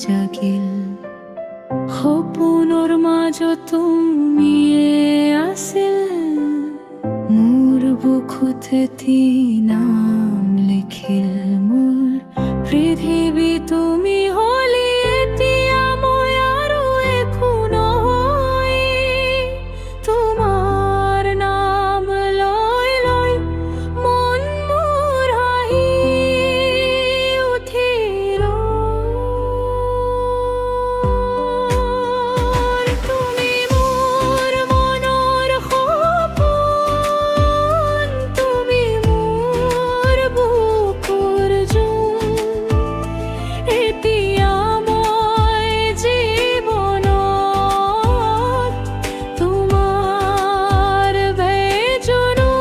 জাগিল সপোনৰ মাজত তুমি আছিল মোৰ বুকুতেতি নাম লিখিল মোৰ পৃথিৱী তুমি হলি এতিয়া মই আৰু একো নহয় তোমাৰ নাম লৈ লৈ মন মোৰ হাঁহি উঠিল তুমি মোৰ মনৰ সপোন তুমি মোৰ বুকুৰ জোন এতিয়া মই জীৱনত তোমাৰ বেজুনৰ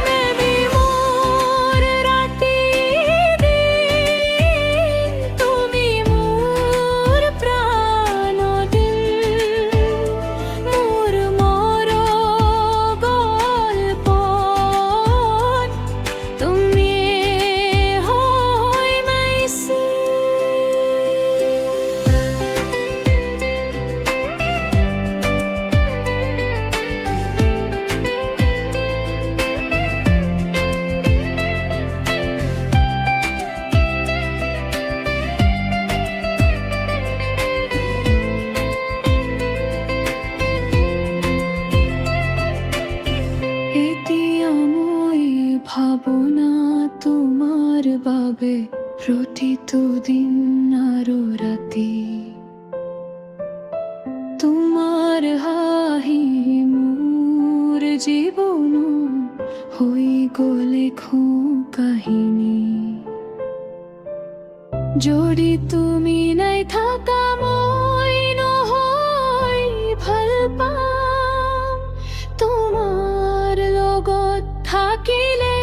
নেবি মোৰ ৰাতি দিন তুমি মোৰ প্ৰাণ দিল মোৰ গল্পত তুমি হৈ মাইছিল এতিয়া মই ভাবনা তোমাৰ বাবে প্ৰতিটো দিন আৰু ৰাতি তোমাৰ হাঁহি মোৰ জীৱন হৈ গ'ল এখন কাহিনী যদি তুমি নাই থাকা মই নহয় ভাল পাম তোমাৰ লগত থাকিলে